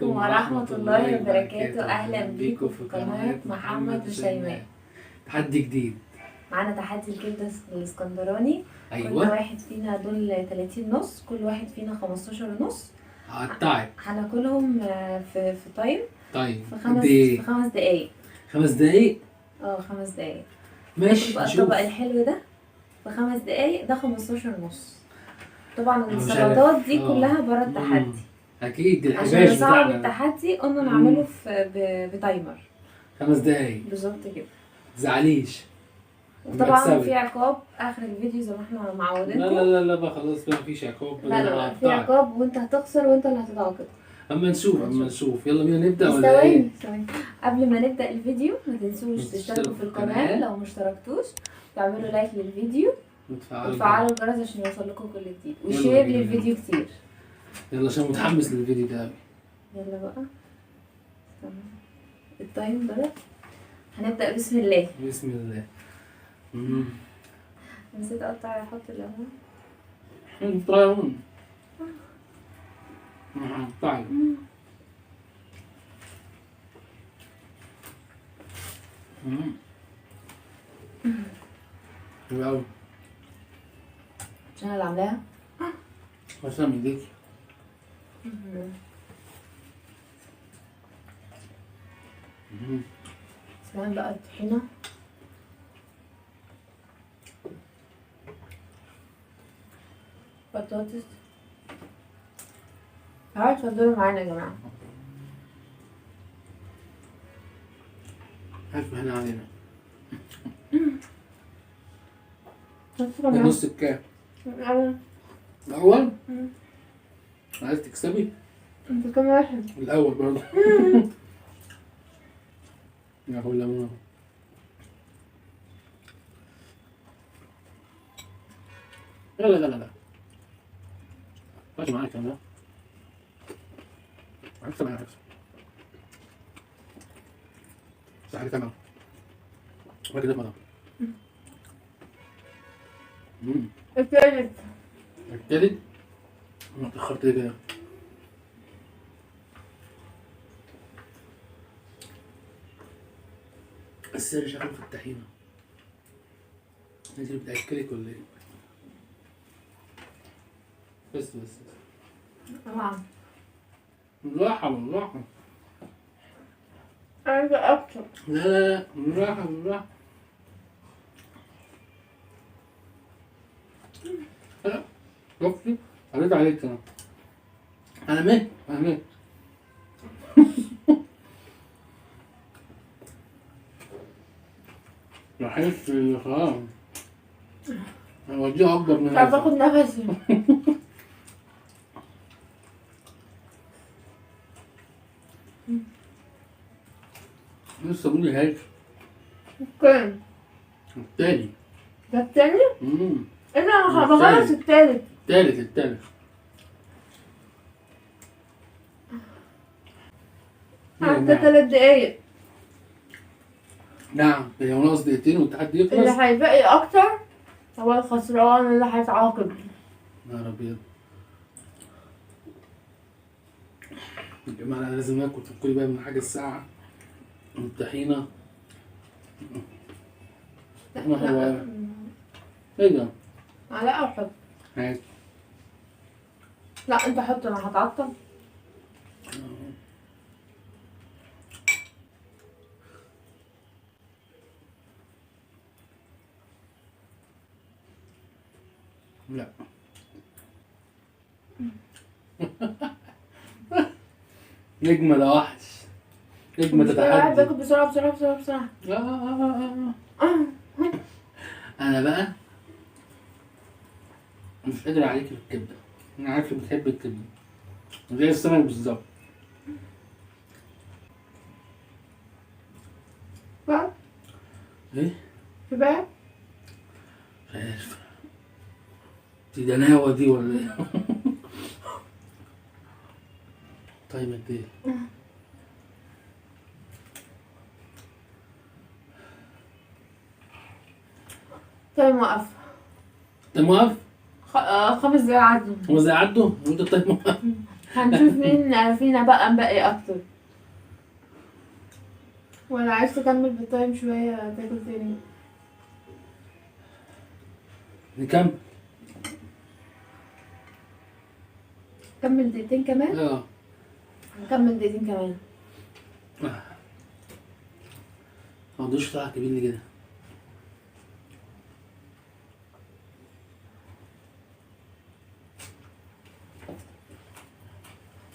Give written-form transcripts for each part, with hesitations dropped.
ورحمة الله وبركاته. أهلا بيكم في قناة محمد وشيماء. تحدي جديد معانا تحدي الكبدة الاسكندراني. أيوة. كل واحد فينا دول 30 نص، كل واحد فينا 15 نص. هقطعك. هناكلهم في تايم. طيب في في 5 دقايق. 5 دقايق؟ 5 دقايق. ماشي بقى نشوف. الطبق الحلو ده في 5 دقايق، ده 15 نص. طبعا مش السلطات دي عارف. كلها برا التحدي. أكيد عشان الحباش نصعب بتاعنا التحدي قلنا نعمله بتايمر 5 دقايق. بالظبط كده. متزعليش. وطبعا في عقاب اخر الفيديو زي ما احنا معودينكم. لا بقى خلاص بقى مفيش عقاب. لا في عقاب وانت هتخسر وانت اللي هتتعاقب. اما نشوف يلا بينا نبدا ولا ايه؟ ثواني قبل ما نبدا الفيديو ما تنسوش تشتركوا في القناه لو مشتركتوش، تعملوا لايك للفيديو وتفعلوا الجرس عشان يوصل لكم كل جديد، وشير للفيديو كتير. يلا عشان متحمس للفيديو ده قوي. يلا بقى التايم بدأ. هنبدا بسم الله. بسم الله. نسيت اقطع احط الليمون. طيرون. طيب. حلو قوي. عشان انا اللي عاملاها. تسلم ايديكي. اسمها بقى الطحينة. بطاطس. تعالوا اتفضلوا معانا يا جماعة. ألف هنا علينا. ده نص الكام؟ الأول؟ عايز تكسبي؟ انت كام واحد؟ الأول برضه. هو الليمون اهو. لا ماشي معاك انا. هكسب انا هكسب. صح عليك انا. ما كده ما التالت. التالت؟ انا اتأخرت ليه كده؟ السر شغال في الطحينة. انت بتأكلك ولا ايه؟ بس طبعا. بالراحة. عايزة أكتر. لا بالراحة. لا شفتي؟ قريت عليك أنا ميت. بحس خلاص هوديها أكبر من مش عارفة آخد نفسي. لسه بقولي هيك. كام؟ التاني. ده التاني؟ أنا بخلص التالت. التالت. حتى 3 دقايق. نعم هو ناقص دقيقتين والتحدي يخلص. اللي هيبقي أكتر هو الخسران اللي هيتعاقب. يا رب يا جماعة أنا لازم آكل. تفكري بقى من حاجة الساعة الطحينة. ما هو ايه ده؟ معلقة وحط. هات. لا انت حط، انا هتعطل. لا. نجمة ده وحش. نجمة مش كده واحد تتحدي. باكل بسرعة. أنا بقى مش قادر عليك في الكبدة. أنا عارف إنك بتحب الكبدة زي السمك بالظبط. ايه؟ في بقى؟ مش عارف دي دناوة دي ولا ايه؟ طيب قد ايه؟ طيب موقف. انت موقف؟ 5 دقايق عدوا. هو زي عدوا؟ وانت طيب موقف؟ هنشوف مين فينا بقى مبقي اكتر. ولا عايز تكمل بالتايم شوية تاكل تاني؟ نكمل. كمل دقيقتين كمان؟ اه نكمل دقيقتين كمان. ما عندوش طلع كبير لي كده.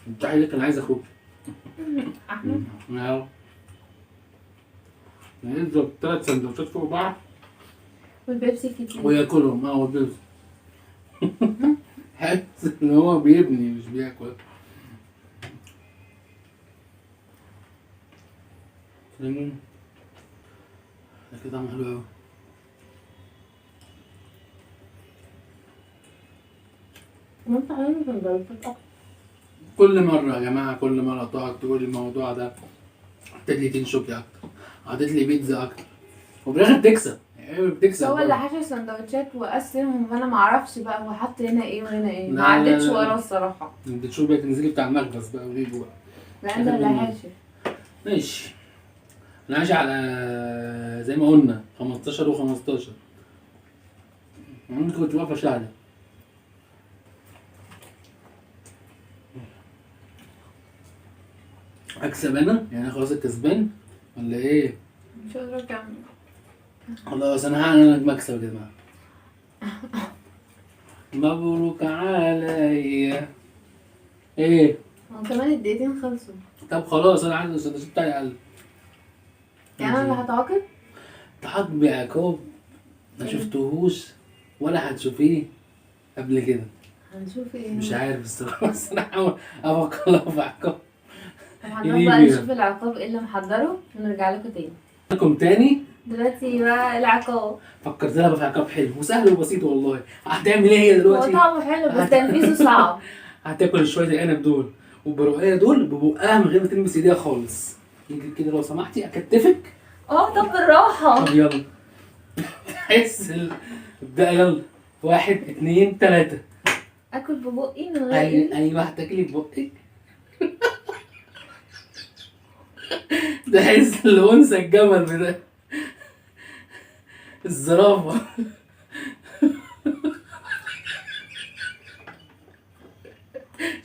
انت عايز كان عايز اخوك احمد اه يضرب 3 سندوتشات فوق بعض والبيبسي كتير وياكلهم. اه والبيبسي. حاسس ان هو بيبني مش بياكل. ليمون ده كده طعمه حلو اوي. وانت عايز سندوتشات اكتر. كل مرة يا جماعة كل مرة تقعد تقول الموضوع ده حطيت لي تنشوكي أكتر، حطيت لي بيتزا أكتر، وفي الآخر بتكسب، يعني بتكسب. هو برضه. اللي حشى سندوتشات وقسمهم وانا معرفش بقى هو حط هنا ايه وهنا ايه، لا، ما عدتش لا، لا. وراه الصراحة. انت تشوف بقى تنزلي بتاع المخبز بقى وجيبه بقى. لا ده اللي حاشي. ماشي. أنا ماشي على زي ما قلنا 15 و15. ممكن كنت واقفة شهادة. أكسب أنا؟ يعني أنا خلاص الكسبان ولا إيه؟ مش قادرة اكمل. خلاص أنا هعمل مكسب يا جماعة. مبروك عليا. إيه؟ هو كمان الدقيقتين خلصوا. طب خلاص أنا عندي السندوتش بتاعي أقل. يعني انا اللي هتعاقب؟ تعاقب بعقاب ما شفتهوش ولا هتشوفيه قبل كده. هنشوف ايه. مش عارف الصراحة بس أنا هحاول أفكر له في عقاب. طب هنروح بقى نشوف العقاب ايه اللي محضره ونرجع لكم تاني. لكم تاني. دلوقتي بقى العقاب. فكرت لها في عقاب حلو وسهل وبسيط والله. هتعمل ايه هي هو دلوقتي؟ طعمه حلو بس تنفيذه صعب. هتاكل شوية العنب دول وبرقاية دول ببقها من غير ما تلمس ايديها خالص. يجي كده لو سمحتي أكتفك. طب بالراحة. طب يلا. تحس ابدأ يلا. 1 2 3. اكل ببقي من غير ايوه هتاكلي ببقك. ده حس الانثى الجمل بده. الزرافه.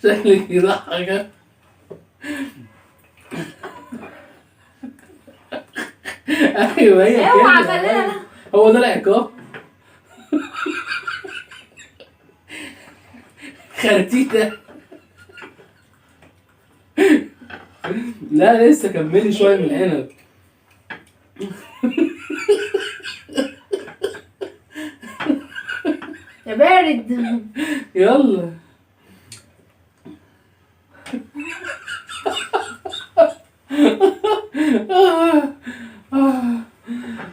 شكلك يضحك. ايوه هي اوعى كده. خلينا. هو ده العقاب. خرتيتة. لا لسه كملي شويه من العنب. يا بارد. يلا.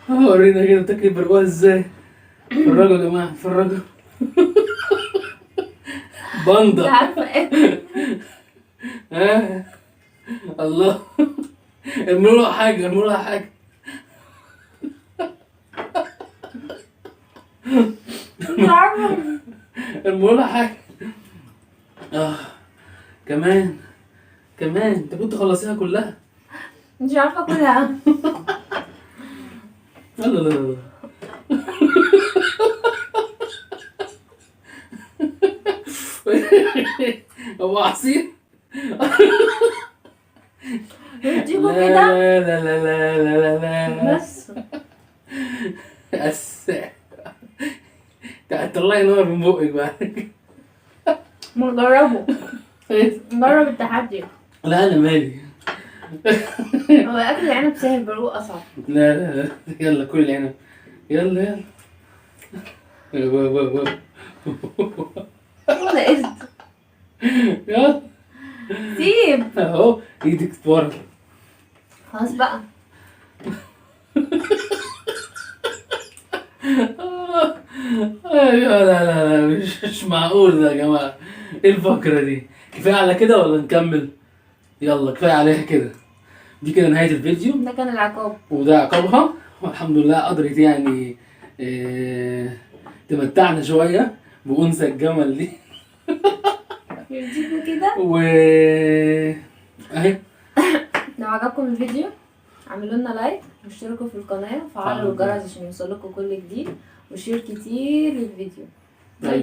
ورينا كده تاكلي برقوها ازاي. اتفرجوا يا جماعه اتفرجوا. مش باندا. عارفة ايه. الله. ارموا لها حاجه ارموا لها حاجه. مش عارفة. ارموا لها حاجه. كمان انت كنت خلصيها كلها. مش عارفة اكلها. لا لا لا. هو عصير. تجيبوا لا كده لا لا لا لا لا. بس. طلعي نار من بقك بقى. نجربه. نجرب التحدي. لا انا مالي. هو اكل العنب سهل برقوق اصعب. لا لا لا. يلا كل هنا. يلا ولا قصد. يلا. سيب. اهو ايدك ورا. خلاص بقى. مش معقول ده يا جماعة. ايه الفقرة دي؟ كفاية على كده ولا نكمل؟ يلا كفاية عليها كده. دي كده نهاية الفيديو. ده كان العقاب. وده عقابها. والحمد لله قدرت يعني تمتعنا شوية بأنثى الجمل دي. يرضيكوا كده؟ اهي. لو عجبكم الفيديو اعملوا لنا لايك واشتركوا في القناة وفعلوا الجرس عشان يوصلكوا كل جديد وشير كتير للفيديو. باي باي.